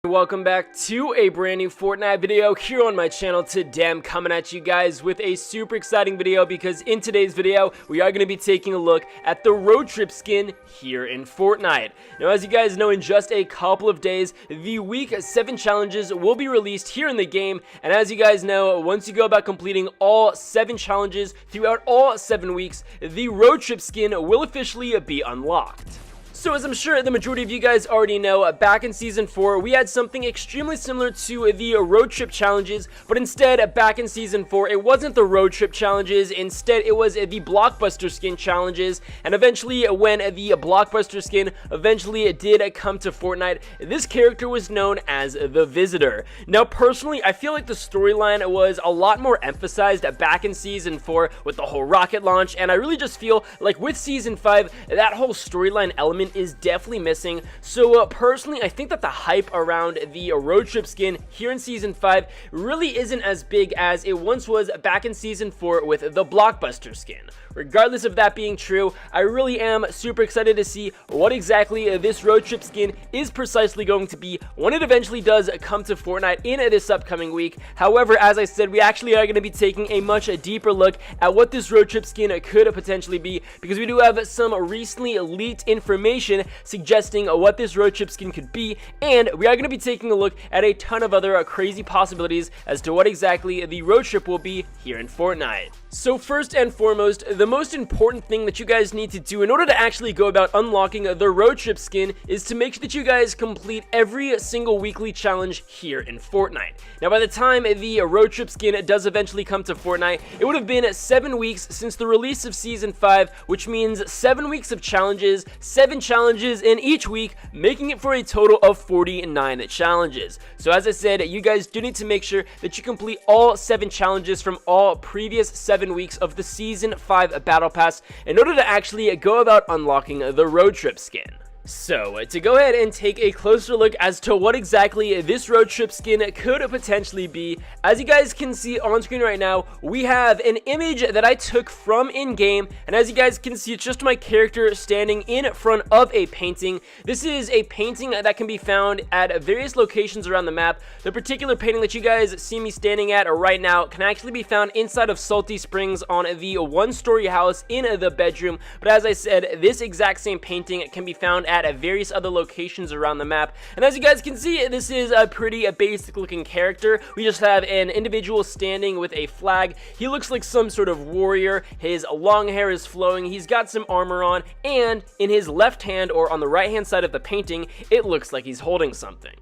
Welcome back to a brand new Fortnite video here on my channel. Today I'm coming at you guys with a super exciting video because in today's video we are going to be taking a look at the road trip skin here in Fortnite. Now, as you guys know, in just a couple of days the week 7 challenges will be released here in the game, and as you guys know, once you go about completing all 7 challenges throughout all 7 weeks, the road trip skin will officially be unlocked. So as I'm sure the majority of you guys already know, back in Season 4, we had something extremely similar to the road trip challenges, but instead, back in Season 4, it wasn't the road trip challenges, instead it was the Blockbuster skin challenges, and eventually when the Blockbuster skin eventually did come to Fortnite, this character was known as the Visitor. Now personally, I feel like the storyline was a lot more emphasized back in Season 4 with the whole rocket launch, and I really just feel like with Season 5, that whole storyline element is definitely missing. So personally, I think that the hype around the road trip skin here in Season 5 really isn't as big as it once was back in Season 4 with the Blockbuster skin. Regardless of that being true, I really am super excited to see what exactly this road trip skin is precisely going to be when it eventually does come to Fortnite in this upcoming week. However, as I said, we actually are going to be taking a much deeper look at what this road trip skin could potentially be, because we do have some recently leaked information suggesting what this road trip skin could be, and we are going to be taking a look at a ton of other crazy possibilities as to what exactly the road trip will be here in Fortnite. So first and foremost, the most important thing that you guys need to do in order to actually go about unlocking the road trip skin is to make sure that you guys complete every single weekly challenge here in Fortnite. Now, by the time the road trip skin does eventually come to Fortnite, it would have been 7 weeks since the release of Season 5, which means 7 weeks of challenges, 7 challenges in each week, making it for a total of 49 challenges. So as I said, you guys do need to make sure that you complete all 7 challenges from all previous 7 weeks of the Season 5 Battle Pass in order to actually go about unlocking the road trip skin. So, to go ahead and take a closer look as to what exactly this road trip skin could potentially be, as you guys can see on screen right now, we have an image that I took from in-game, and as you guys can see, it's just my character standing in front of a painting. This is a painting that can be found at various locations around the map. The particular painting that you guys see me standing at right now can actually be found inside of Salty Springs on the 1-story house in the bedroom, but as I said, this exact same painting can be found at various other locations around the map, and as you guys can see, this is a pretty basic looking character. We just have an individual standing with a flag. He looks like some sort of warrior. His long hair is flowing, he's got some armor on, and in his left hand, or on the right hand side of the painting, it looks like he's holding something.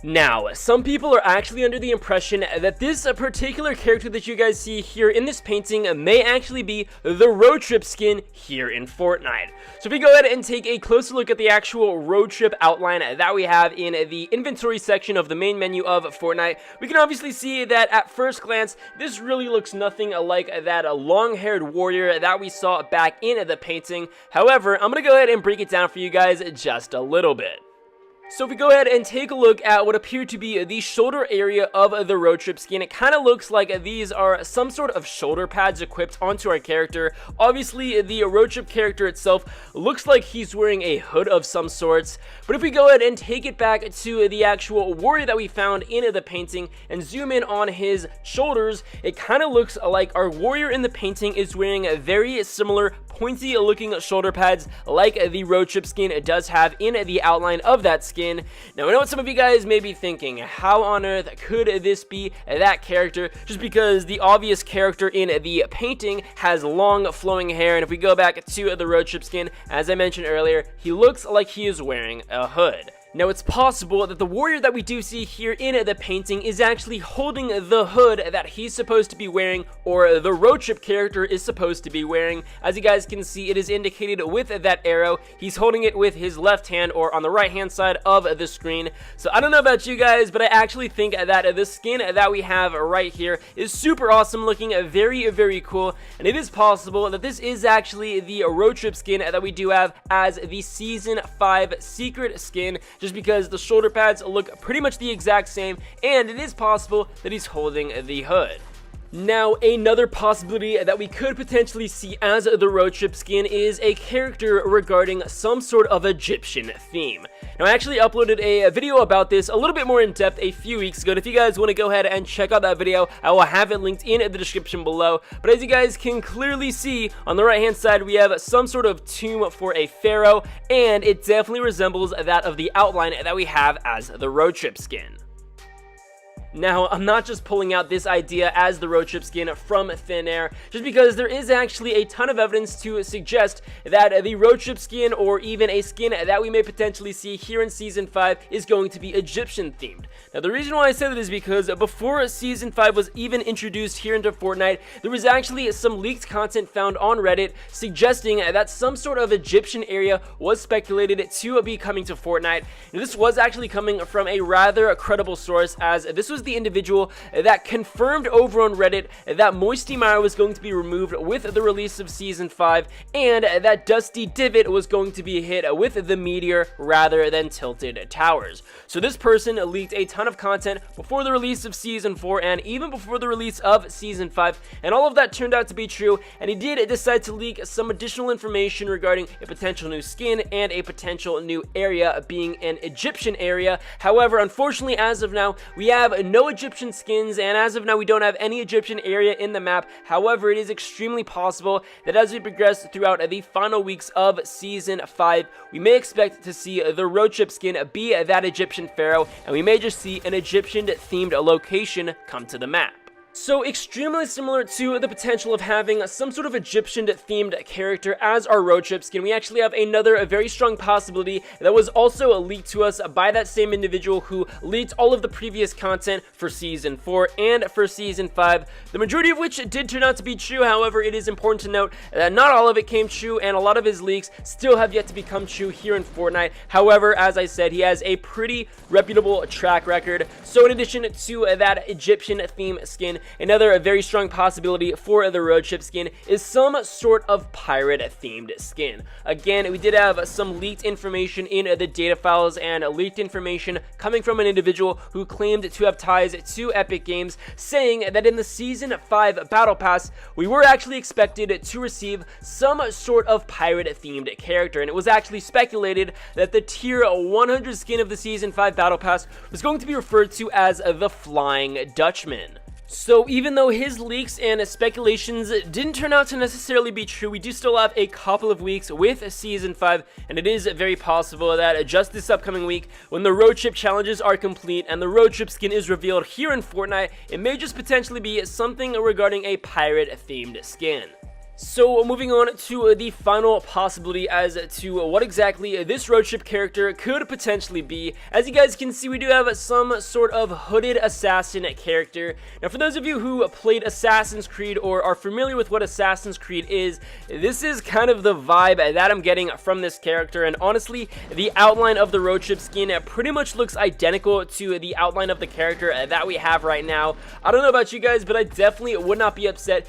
Now, some people are actually under the impression that this particular character that you guys see here in this painting may actually be the road trip skin here in Fortnite. So if we go ahead and take a closer look at the actual road trip outline that we have in the inventory section of the main menu of Fortnite, we can obviously see that at first glance, this really looks nothing like that long-haired warrior that we saw back in the painting. However, I'm going to go ahead and break it down for you guys just a little bit. So if we go ahead and take a look at what appear to be the shoulder area of the road trip skin, it kind of looks like these are some sort of shoulder pads equipped onto our character. Obviously, the road trip character itself looks like he's wearing a hood of some sorts, but if we go ahead and take it back to the actual warrior that we found in the painting and zoom in on his shoulders, it kind of looks like our warrior in the painting is wearing a very similar pointy looking shoulder pads like the road trip skin does have in the outline of that skin. Now, I know what some of you guys may be thinking, how on earth could this be that character? Just because the obvious character in the painting has long flowing hair, and if we go back to the road trip skin, as I mentioned earlier, he looks like he is wearing a hood. Now, it's possible that the warrior that we do see here in the painting is actually holding the hood that he's supposed to be wearing, or the road trip character is supposed to be wearing. As you guys can see, it is indicated with that arrow. He's holding it with his left hand, or on the right hand side of the screen. So I don't know about you guys, but I actually think that the skin that we have right here is super awesome looking, very, very cool. And it is possible that this is actually the road trip skin that we do have as the Season 5 secret skin, just because the shoulder pads look pretty much the exact same, and it is possible that he's holding the hood. Now, another possibility that we could potentially see as the road trip skin is a character regarding some sort of Egyptian theme. Now, I actually uploaded a video about this a little bit more in depth a few weeks ago, and if you guys want to go ahead and check out that video, I will have it linked in the description below. But as you guys can clearly see, on the right hand side, we have some sort of tomb for a pharaoh, and it definitely resembles that of the outline that we have as the road trip skin. Now, I'm not just pulling out this idea as the road trip skin from thin air, just because there is actually a ton of evidence to suggest that the road trip skin, or even a skin that we may potentially see here in Season 5, is going to be Egyptian themed. Now, the reason why I say that is because before Season 5 was even introduced here into Fortnite, there was actually some leaked content found on Reddit suggesting that some sort of Egyptian area was speculated to be coming to Fortnite. Now, this was actually coming from a rather credible source, as this was the individual that confirmed over on Reddit that Moisty Mire was going to be removed with the release of Season 5, and that Dusty Divot was going to be hit with the meteor rather than Tilted Towers. So this person leaked a ton of content before the release of Season 4 and even before the release of Season 5, and all of that turned out to be true, and he did decide to leak some additional information regarding a potential new skin and a potential new area being an Egyptian area. However, unfortunately, as of now, we have no Egyptian skins, and as of now, we don't have any Egyptian area in the map. However, it is extremely possible that as we progress throughout the final weeks of Season 5, we may expect to see the road trip skin be that Egyptian pharaoh, and we may just see an Egyptian-themed location come to the map. So extremely similar to the potential of having some sort of Egyptian-themed character as our road trip skin, we actually have another very strong possibility that was also leaked to us by that same individual who leaked all of the previous content for Season 4 and for Season 5, the majority of which did turn out to be true. However, it is important to note that not all of it came true, and a lot of his leaks still have yet to become true here in Fortnite. However, as I said, he has a pretty reputable track record. So in addition to that Egyptian theme skin, another very strong possibility for the road trip skin is some sort of pirate themed skin. Again, we did have some leaked information in the data files, and leaked information coming from an individual who claimed to have ties to Epic Games, saying that in the Season 5 Battle Pass, we were actually expected to receive some sort of pirate themed character, and it was actually speculated that the tier 100 skin of the Season 5 Battle Pass was going to be referred to as the Flying Dutchman. So even though his leaks and speculations didn't turn out to necessarily be true, we do still have a couple of weeks with Season 5, and it is very possible that just this upcoming week, when the road trip challenges are complete and the road trip skin is revealed here in Fortnite, it may just potentially be something regarding a pirate-themed skin. So moving on to the final possibility as to what exactly this road trip character could potentially be. As you guys can see, we do have some sort of hooded assassin character. Now, for those of you who played Assassin's Creed or are familiar with what Assassin's Creed is, this is kind of the vibe that I'm getting from this character, and honestly, the outline of the road trip skin pretty much looks identical to the outline of the character that we have right now. I don't know about you guys, but I definitely would not be upset.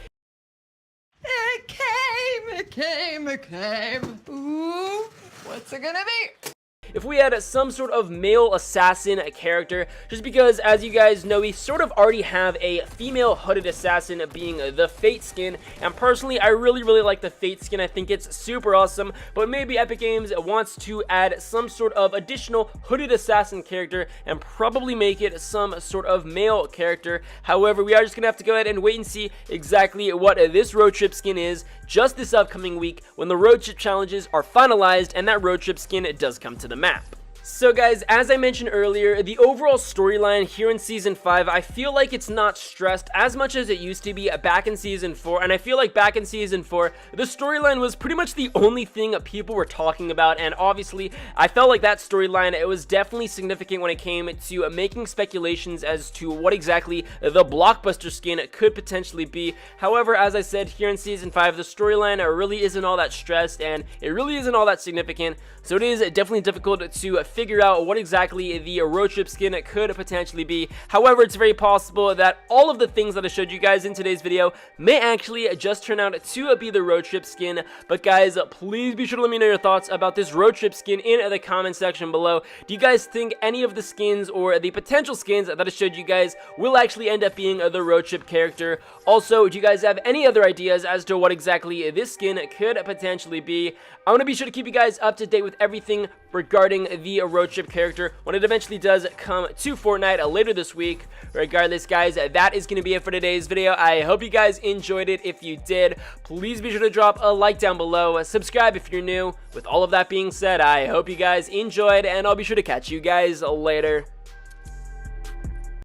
It came. Ooh, what's it gonna be? If we had some sort of male assassin character, just because, as you guys know, we sort of already have a female hooded assassin being the Fate skin, and personally, I really like the Fate skin. I think it's super awesome, but maybe Epic Games wants to add some sort of additional hooded assassin character and probably make it some sort of male character. However, we are just gonna have to go ahead and wait and see exactly what this road trip skin is just this upcoming week when the road trip challenges are finalized and that road trip skin does come to the map. So guys, as I mentioned earlier, the overall storyline here in Season 5, I feel like it's not stressed as much as it used to be back in Season 4, and I feel like back in Season 4, the storyline was pretty much the only thing people were talking about, and obviously, I felt like that storyline, it was definitely significant when it came to making speculations as to what exactly the blockbuster skin could potentially be. However, as I said, here in Season 5, the storyline really isn't all that stressed, and it really isn't all that significant, so it is definitely difficult to figure out what exactly the road trip skin could potentially be. However, it's very possible that all of the things that I showed you guys in today's video may actually just turn out to be the road trip skin. But guys, please be sure to let me know your thoughts about this road trip skin in the comment section below. Do you guys think any of the skins or the potential skins that I showed you guys will actually end up being the road trip character? Also, do you guys have any other ideas as to what exactly this skin could potentially be? I want to be sure to keep you guys up to date with everything regarding the road trip character when it eventually does come to Fortnite later this week. Regardless, guys, that is going to be it for today's video. I hope you guys enjoyed it. If you did, please be sure to drop a like down below, subscribe if you're new. With all of that being said, I hope you guys enjoyed, and I'll be sure to catch you guys later.